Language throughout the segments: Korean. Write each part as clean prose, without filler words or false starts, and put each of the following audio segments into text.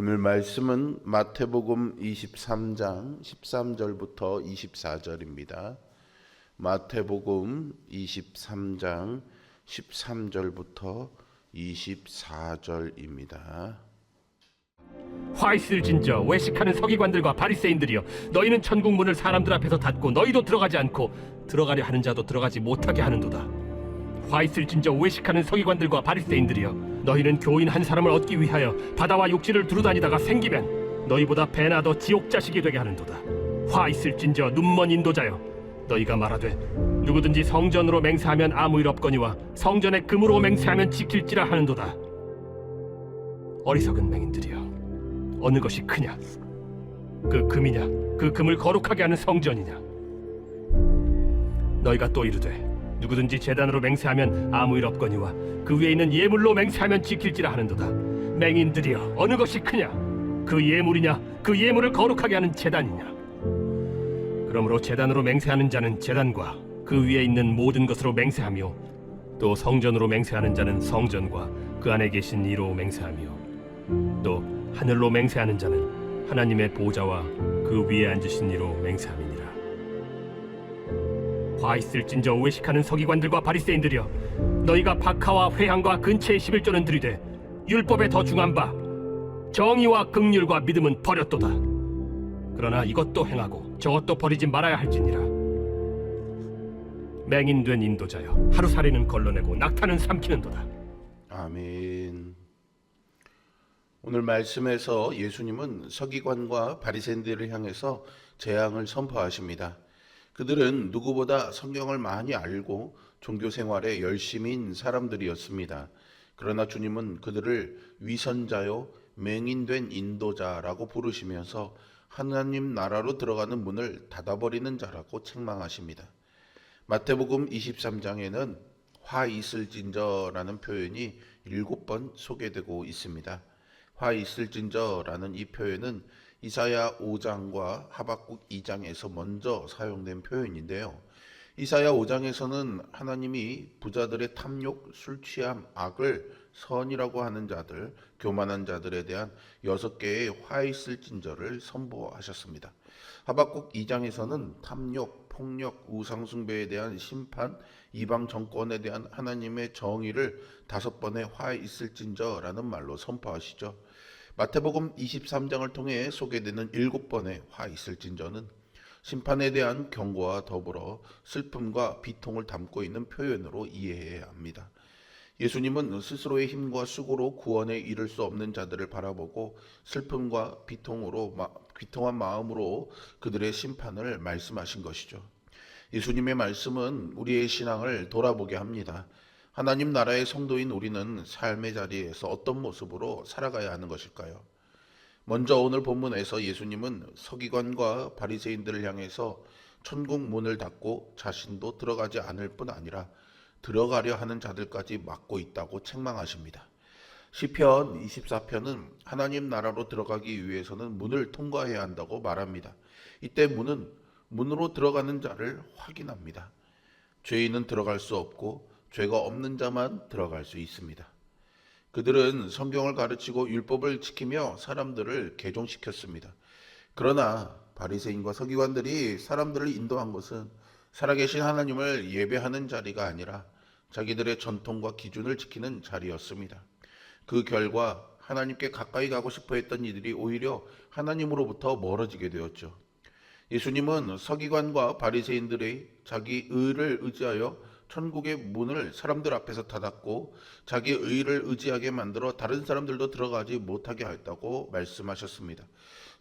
오늘 말씀은 마태복음 23장 13절부터 24절입니다. 마태복음 23장 13절부터 24절입니다. 화 있을진저 외식하는 서기관들과 바리새인들이여, 너희는 천국 문을 사람들 앞에서 닫고 너희도 들어가지 않고 들어가려 하는 자도 들어가지 못하게 하는도다. 화 있을진저 외식하는 서기관들과 바리새인들이여, 너희는 교인 한 사람을 얻기 위하여 바다와 육지를 두루다니다가 생기면 너희보다 배나 더 지옥 자식이 되게 하는도다. 화 있을진저 눈먼 인도자여, 너희가 말하되 누구든지 성전으로 맹세하면 아무 일 없거니와 성전에 금으로 맹세하면 지킬지라 하는도다. 어리석은 맹인들이여, 어느 것이 크냐? 그 금이냐? 그 금을 거룩하게 하는 성전이냐? 너희가 또 이르되 누구든지 제단으로 맹세하면 아무 일 없거니와 그 위에 있는 예물로 맹세하면 지킬지라 하는도다. 맹인들이여, 어느 것이 크냐? 그 예물이냐? 그 예물을 거룩하게 하는 제단이냐? 그러므로 제단으로 맹세하는 자는 제단과 그 위에 있는 모든 것으로 맹세하며, 또 성전으로 맹세하는 자는 성전과 그 안에 계신 이로 맹세하며, 또 하늘로 맹세하는 자는 하나님의 보좌와 그 위에 앉으신 이로 맹세함이니라. 화 있을진저 외식하는 서기관들과 바리새인들이여, 너희가 박하와 회향과 근처의 11조는 들이되 율법에 더 중한 바 정의와 긍휼과 믿음은 버렸도다. 그러나 이것도 행하고 저것도 버리지 말아야 할지니라. 맹인된 인도자여, 하루살이는 걸러내고 낙타는 삼키는도다. 아멘. 오늘 말씀에서 예수님은 서기관과 바리새인들을 향해서 재앙을 선포하십니다. 그들은 누구보다 성경을 많이 알고 종교 생활에 열심인 사람들이었습니다. 그러나 주님은 그들을 위선자요, 맹인된 인도자라고 부르시면서 하나님 나라로 들어가는 문을 닫아버리는 자라고 책망하십니다. 마태복음 23장에는 화 있을진저라는 표현이 7번 소개되고 있습니다. 화 있을진저라는 이 표현은 이사야 5장과 하박국 2장에서 먼저 사용된 표현인데요. 이사야 5장에서는 하나님이 부자들의 탐욕, 술취함, 악을 선이라고 하는 자들, 교만한 자들에 대한 6개의 화 있을진저를 선포하셨습니다. 하박국 2장에서는 탐욕, 폭력, 우상숭배에 대한 심판, 이방 정권에 대한 하나님의 정의를 5번의 화 있을진저라는 말로 선포하시죠. 마태복음 23장을 통해 소개되는 7번의 화 있을진저는 심판에 대한 경고와 더불어 슬픔과 비통을 담고 있는 표현으로 이해해야 합니다. 예수님은 스스로의 힘과 수고로 구원에 이를 수 없는 자들을 바라보고 슬픔과 비통한 마음으로 그들의 심판을 말씀하신 것이죠. 예수님의 말씀은 우리의 신앙을 돌아보게 합니다. 하나님 나라의 성도인 우리는 삶의 자리에서 어떤 모습으로 살아가야 하는 것일까요? 먼저 오늘 본문에서 예수님은 서기관과 바리새인들을 향해서 천국 문을 닫고 자신도 들어가지 않을 뿐 아니라 들어가려 하는 자들까지 막고 있다고 책망하십니다. 시편 24편은 하나님 나라로 들어가기 위해서는 문을 통과해야 한다고 말합니다. 이때 문으로 들어가는 자를 확인합니다. 죄인은 들어갈 수 없고 죄가 없는 자만 들어갈 수 있습니다. 그들은 성경을 가르치고 율법을 지키며 사람들을 개종시켰습니다. 그러나 바리새인과 서기관들이 사람들을 인도한 것은 살아계신 하나님을 예배하는 자리가 아니라 자기들의 전통과 기준을 지키는 자리였습니다. 그 결과 하나님께 가까이 가고 싶어 했던 이들이 오히려 하나님으로부터 멀어지게 되었죠. 예수님은 서기관과 바리새인들의 자기 의를 의지하여 천국의 문을 사람들 앞에서 닫았고 자기 의를 의지하게 만들어 다른 사람들도 들어가지 못하게 했다고 말씀하셨습니다.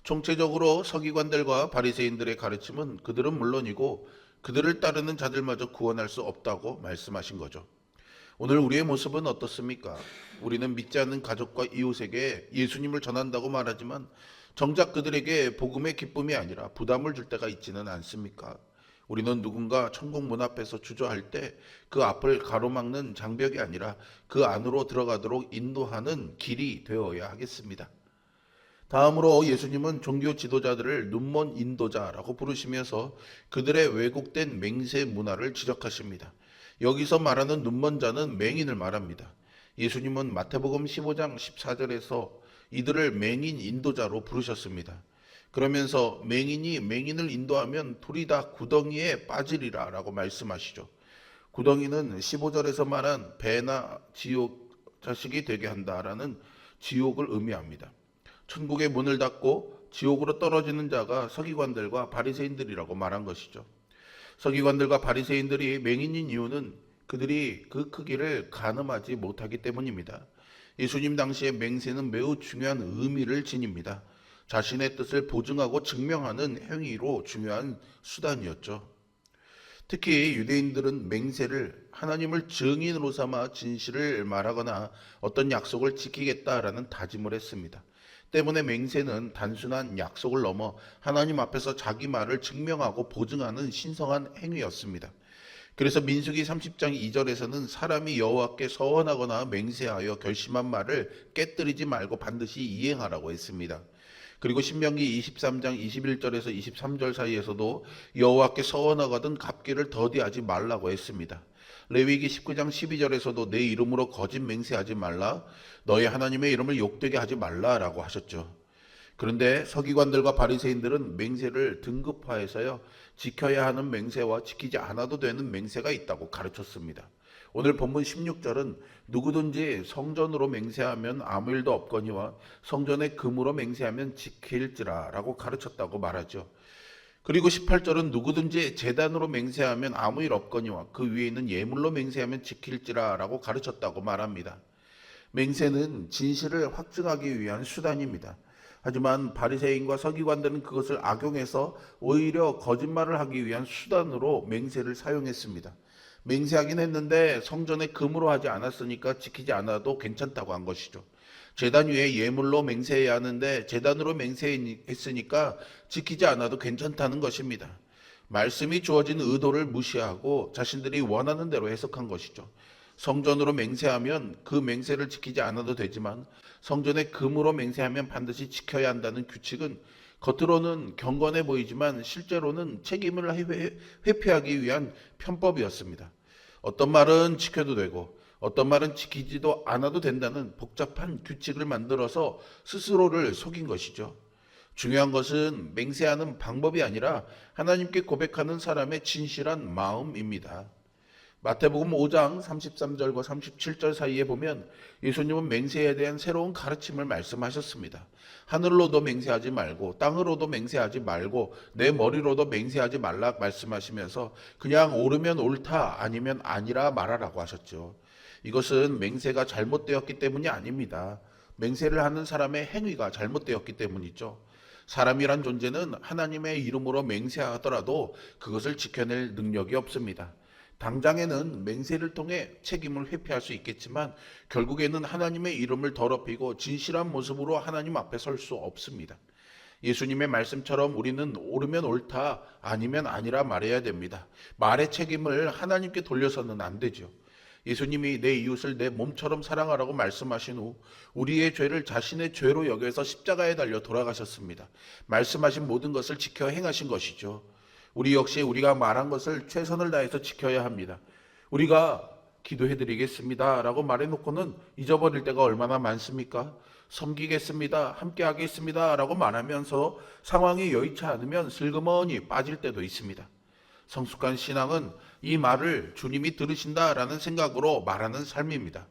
총체적으로 서기관들과 바리새인들의 가르침은 그들은 물론이고 그들을 따르는 자들마저 구원할 수 없다고 말씀하신 거죠. 오늘 우리의 모습은 어떻습니까? 우리는 믿지 않는 가족과 이웃에게 예수님을 전한다고 말하지만 정작 그들에게 복음의 기쁨이 아니라 부담을 줄 때가 있지는 않습니까? 우리는 누군가 천국 문 앞에서 주저할 때 그 앞을 가로막는 장벽이 아니라 그 안으로 들어가도록 인도하는 길이 되어야 하겠습니다. 다음으로 예수님은 종교 지도자들을 눈먼 인도자라고 부르시면서 그들의 왜곡된 맹세 문화를 지적하십니다. 여기서 말하는 눈먼 자는 맹인을 말합니다. 예수님은 마태복음 15장 14절에서 이들을 맹인 인도자로 부르셨습니다. 그러면서 맹인이 맹인을 인도하면 둘이 다 구덩이에 빠지리라 라고 말씀하시죠. 구덩이는 15절에서 말한 배나 지옥 자식이 되게 한다라는 지옥을 의미합니다. 천국의 문을 닫고 지옥으로 떨어지는 자가 서기관들과 바리새인들이라고 말한 것이죠. 서기관들과 바리새인들이 맹인인 이유는 그들이 그 크기를 가늠하지 못하기 때문입니다. 예수님 당시에 맹세는 매우 중요한 의미를 지닙니다. 자신의 뜻을 보증하고 증명하는 행위로 중요한 수단이었죠. 특히 유대인들은 맹세를 하나님을 증인으로 삼아 진실을 말하거나 어떤 약속을 지키겠다라는 다짐을 했습니다. 때문에 맹세는 단순한 약속을 넘어 하나님 앞에서 자기 말을 증명하고 보증하는 신성한 행위였습니다. 그래서 민수기 30장 2절에서는 사람이 여호와께 서원하거나 맹세하여 결심한 말을 깨뜨리지 말고 반드시 이행하라고 했습니다. 그리고 신명기 23장 21절에서 23절 사이에서도 여호와께 서원하거든 갚기를 더디하지 말라고 했습니다. 레위기 19장 12절에서도 내 이름으로 거짓 맹세하지 말라, 너희 하나님의 이름을 욕되게 하지 말라라고 하셨죠. 그런데 서기관들과 바리새인들은 맹세를 등급화해서요, 지켜야 하는 맹세와 지키지 않아도 되는 맹세가 있다고 가르쳤습니다. 오늘 본문 16절은 누구든지 성전으로 맹세하면 아무 일도 없거니와 성전의 금으로 맹세하면 지킬지라 라고 가르쳤다고 말하죠. 그리고 18절은 누구든지 제단으로 맹세하면 아무 일 없거니와 그 위에 있는 예물로 맹세하면 지킬지라 라고 가르쳤다고 말합니다. 맹세는 진실을 확증하기 위한 수단입니다. 하지만 바리새인과 서기관들은 그것을 악용해서 오히려 거짓말을 하기 위한 수단으로 맹세를 사용했습니다. 맹세하긴 했는데 성전에 금으로 하지 않았으니까 지키지 않아도 괜찮다고 한 것이죠. 제단 위에 예물로 맹세해야 하는데 제단으로 맹세했으니까 지키지 않아도 괜찮다는 것입니다. 말씀이 주어진 의도를 무시하고 자신들이 원하는 대로 해석한 것이죠. 성전으로 맹세하면 그 맹세를 지키지 않아도 되지만 성전에 금으로 맹세하면 반드시 지켜야 한다는 규칙은 겉으로는 경건해 보이지만 실제로는 책임을 회피하기 위한 편법이었습니다. 어떤 말은 지켜도 되고 어떤 말은 지키지도 않아도 된다는 복잡한 규칙을 만들어서 스스로를 속인 것이죠. 중요한 것은 맹세하는 방법이 아니라 하나님께 고백하는 사람의 진실한 마음입니다. 마태복음 5장 33절과 37절 사이에 보면 예수님은 맹세에 대한 새로운 가르침을 말씀하셨습니다. 하늘로도 맹세하지 말고 땅으로도 맹세하지 말고 내 머리로도 맹세하지 말라 말씀하시면서 그냥 옳으면 옳다 아니면 아니라 말하라고 하셨죠. 이것은 맹세가 잘못되었기 때문이 아닙니다. 맹세를 하는 사람의 행위가 잘못되었기 때문이죠. 사람이란 존재는 하나님의 이름으로 맹세하더라도 그것을 지켜낼 능력이 없습니다. 당장에는 맹세를 통해 책임을 회피할 수 있겠지만 결국에는 하나님의 이름을 더럽히고 진실한 모습으로 하나님 앞에 설 수 없습니다. 예수님의 말씀처럼 우리는 옳으면 옳다 아니면 아니라 말해야 됩니다. 말의 책임을 하나님께 돌려서는 안 되죠. 예수님이 내 이웃을 내 몸처럼 사랑하라고 말씀하신 후 우리의 죄를 자신의 죄로 여겨서 십자가에 달려 돌아가셨습니다. 말씀하신 모든 것을 지켜 행하신 것이죠. 우리 역시 우리가 말한 것을 최선을 다해서 지켜야 합니다. 우리가 기도해드리겠습니다 라고 말해놓고는 잊어버릴 때가 얼마나 많습니까? 섬기겠습니다, 함께 하겠습니다 라고 말하면서 상황이 여의치 않으면 슬그머니 빠질 때도 있습니다. 성숙한 신앙은 이 말을 주님이 들으신다라는 생각으로 말하는 삶입니다.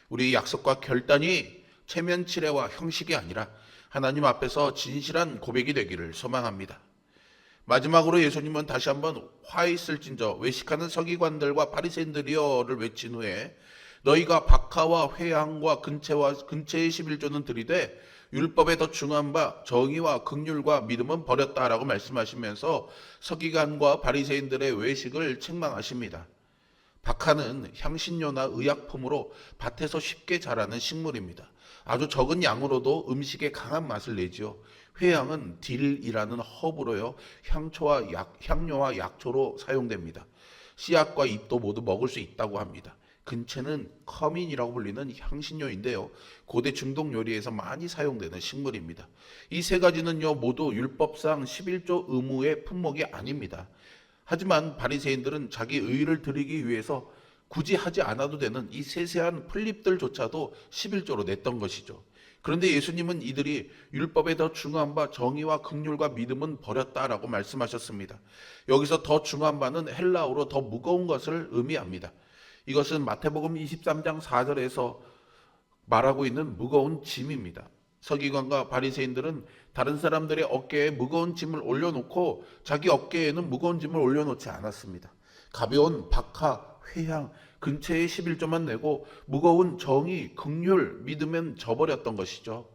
우리의 약속과 결단이 체면치레와 형식이 아니라 하나님 앞에서 진실한 고백이 되기를 소망합니다. 마지막으로 예수님은 다시 한번 화 있을진저 외식하는 서기관들과 바리새인들이여를 외친 후에 너희가 박하와 회향과 근체의 11조는 들이되 율법에 더 중한 바 정의와 긍휼과 믿음은 버렸다라고 말씀하시면서 서기관과 바리새인들의 외식을 책망하십니다. 박하는 향신료나 의약품으로 밭에서 쉽게 자라는 식물입니다. 아주 적은 양으로도 음식에 강한 맛을 내지요. 회향은 딜이라는 허브로요, 향료와 약초로 사용됩니다. 씨앗과 잎도 모두 먹을 수 있다고 합니다. 근체는 커민이라고 불리는 향신료인데요, 고대 중동 요리에서 많이 사용되는 식물입니다. 이 세 가지는요 모두 율법상 11조 의무의 품목이 아닙니다. 하지만 바리새인들은 자기 의를 드리기 위해서 굳이 하지 않아도 되는 이 세세한 플립들조차도 11조로 냈던 것이죠. 그런데 예수님은 이들이 율법에 더 중요한 바 정의와 긍휼과 믿음은 버렸다라고 말씀하셨습니다. 여기서 더 중요한 바는 헬라어로 더 무거운 것을 의미합니다. 이것은 마태복음 23장 4절에서 말하고 있는 무거운 짐입니다. 서기관과 바리새인들은 다른 사람들의 어깨에 무거운 짐을 올려놓고 자기 어깨에는 무거운 짐을 올려놓지 않았습니다. 가벼운 박하, 회향, 근처에 11조만 내고 무거운 정의, 긍휼, 믿으면 져버렸던 것이죠.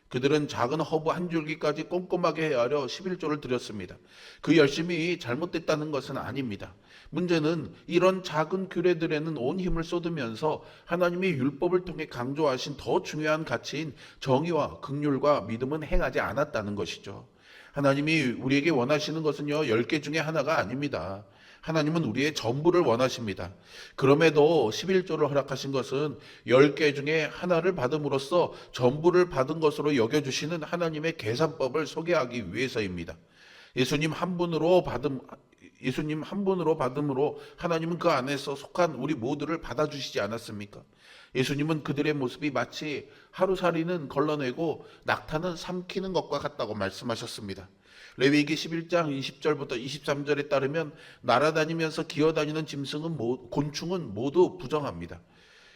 그들은 작은 허브 한 줄기까지 꼼꼼하게 헤아려 11조를 드렸습니다. 그 열심이 잘못됐다는 것은 아닙니다. 문제는 이런 작은 규례들에는 온 힘을 쏟으면서 하나님의 율법을 통해 강조하신 더 중요한 가치인 정의와 긍휼과 믿음은 행하지 않았다는 것이죠. 하나님이 우리에게 원하시는 것은요, 10개 중에 하나가 아닙니다. 하나님은 우리의 전부를 원하십니다. 그럼에도 11조를 허락하신 것은 10개 중에 하나를 받음으로써 전부를 받은 것으로 여겨주시는 하나님의 계산법을 소개하기 위해서입니다. 예수님 한 분으로 받음으로 하나님은 그 안에서 속한 우리 모두를 받아주시지 않았습니까? 예수님은 그들의 모습이 마치 하루살이는 걸러내고 낙타는 삼키는 것과 같다고 말씀하셨습니다. 레위기 11장 20절부터 23절에 따르면 날아다니면서 기어다니는 곤충은 모두 부정합니다.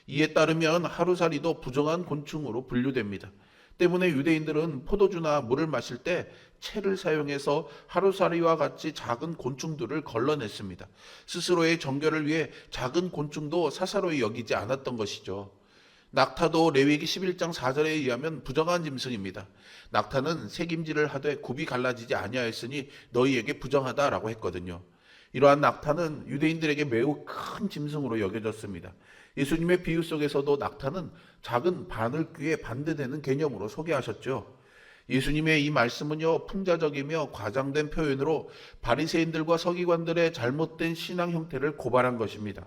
이에 따르면 하루살이도 부정한 곤충으로 분류됩니다. 때문에 유대인들은 포도주나 물을 마실 때 채를 사용해서 하루살이와 같이 작은 곤충들을 걸러냈습니다. 스스로의 정결을 위해 작은 곤충도 사사로이 여기지 않았던 것이죠. 낙타도 레위기 11장 4절에 의하면 부정한 짐승입니다. 낙타는 색임질을 하되 굽이 갈라지지 아니하였으니 너희에게 부정하다라고 했거든요. 이러한 낙타는 유대인들에게 매우 큰 짐승으로 여겨졌습니다. 예수님의 비유 속에서도 낙타는 작은 바늘귀에 반대되는 개념으로 소개하셨죠. 예수님의 이 말씀은요, 풍자적이며 과장된 표현으로 바리새인들과 서기관들의 잘못된 신앙 형태를 고발한 것입니다.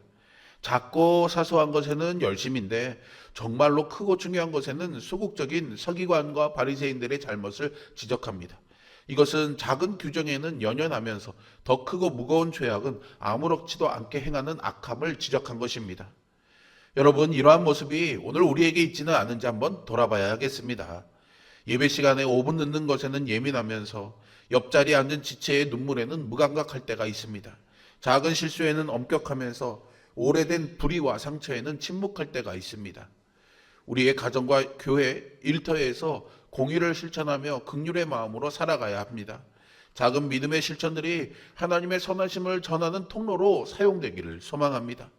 작고 사소한 것에는 열심인데 정말로 크고 중요한 것에는 소극적인 서기관과 바리새인들의 잘못을 지적합니다. 이것은 작은 규정에는 연연하면서 더 크고 무거운 죄악은 아무렇지도 않게 행하는 악함을 지적한 것입니다. 여러분, 이러한 모습이 오늘 우리에게 있지는 않은지 한번 돌아봐야 하겠습니다. 예배 시간에 5분 늦는 것에는 예민하면서 옆자리에 앉은 지체의 눈물에는 무감각할 때가 있습니다. 작은 실수에는 엄격하면서 오래된 불의와 상처에는 침묵할 때가 있습니다. 우리의 가정과 교회, 일터에서 공의를 실천하며 긍휼의 마음으로 살아가야 합니다. 작은 믿음의 실천들이 하나님의 선하심을 전하는 통로로 사용되기를 소망합니다.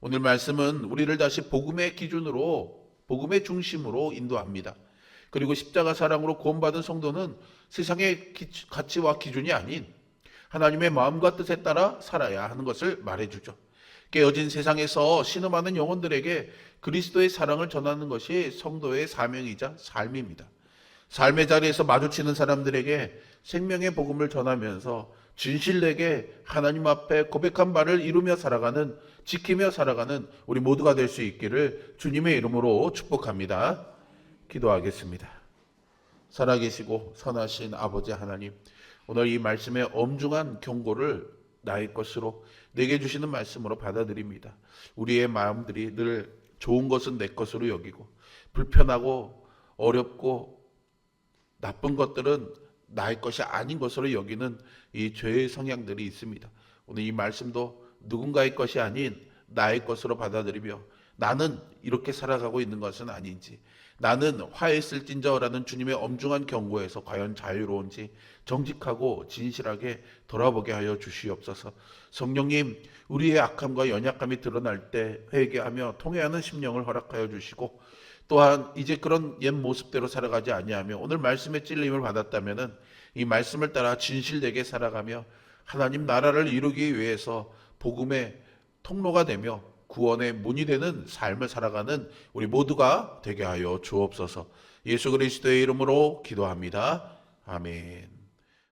오늘 말씀은 우리를 다시 복음의 기준으로, 복음의 중심으로 인도합니다. 그리고 십자가 사랑으로 구원받은 성도는 세상의 가치와 기준이 아닌 하나님의 마음과 뜻에 따라 살아야 하는 것을 말해주죠. 깨어진 세상에서 신음하는 영혼들에게 그리스도의 사랑을 전하는 것이 성도의 사명이자 삶입니다. 삶의 자리에서 마주치는 사람들에게 생명의 복음을 전하면서 진실되게 하나님 앞에 고백한 바를 이루며 살아가는, 지키며 살아가는 우리 모두가 될 수 있기를 주님의 이름으로 축복합니다. 기도하겠습니다. 살아계시고 선하신 아버지 하나님, 오늘 이 말씀의 엄중한 경고를 나의 것으로 내게 주시는 말씀으로 받아들입니다. 우리의 마음들이 늘 좋은 것은 내 것으로 여기고 불편하고 어렵고 나쁜 것들은 나의 것이 아닌 것으로 여기는 이 죄의 성향들이 있습니다. 오늘 이 말씀도 누군가의 것이 아닌 나의 것으로 받아들이며 나는 이렇게 살아가고 있는 것은 아닌지, 나는 화했을진저라는 주님의 엄중한 경고에서 과연 자유로운지 정직하고 진실하게 돌아보게 하여 주시옵소서. 성령님, 우리의 악함과 연약함이 드러날 때 회개하며 통회하는 심령을 허락하여 주시고, 또한 이제 그런 옛 모습대로 살아가지 아니하며 오늘 말씀의 찔림을 받았다면은 이 말씀을 따라 진실되게 살아가며 하나님 나라를 이루기 위해서 복음의 통로가 되며 구원의 문이 되는 삶을 살아가는 우리 모두가 되게 하여 주옵소서. 예수 그리스도의 이름으로 기도합니다. 아멘.